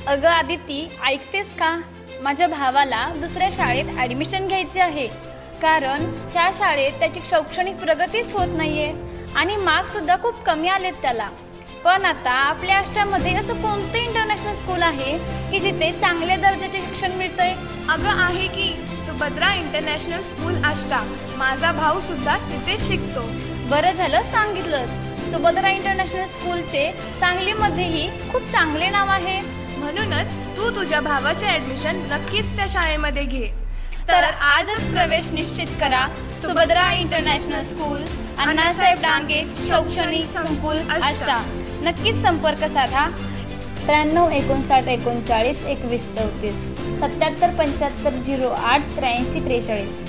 अगं आदिती, ऐकतेस का? माझ्या भावाला दुसऱ्या शाळेत ॲडमिशन घ्यायचे आहे, कारण ह्या शाळेत त्याची शैक्षणिक प्रगतीच होत नाहीये आणि मार्क्ससुद्धा खूप कमी आलेत त्याला. पण आता आपल्या आष्टामध्ये असं कोणतं इंटरनॅशनल स्कूल आहे की जिथे चांगल्या दर्जाचे शिक्षण मिळतंय? अगं आहे की सुभद्रा इंटरनॅशनल स्कूल आष्टा. माझा भाऊ सुद्धा तिथेच शिकतो. बरं झालं सांगितलंस. सुभद्रा इंटरनॅशनल स्कूलचे सांगलीमध्येही खूप चांगले नाव आहे. म्हणूनच तू तुझ्या भावाचे ॲडमिशन नक्कीच त्या शाळेमध्ये घे. तर आजच प्रवेश निश्चित करा सुभद्रा इंटरनॅशनल स्कूल, अण्णासाहेब डांगे शैक्षणिक संकुल आष्टा. नक्कीच संपर्क साधा 93 59 39 21 34 77 75 08 83 43.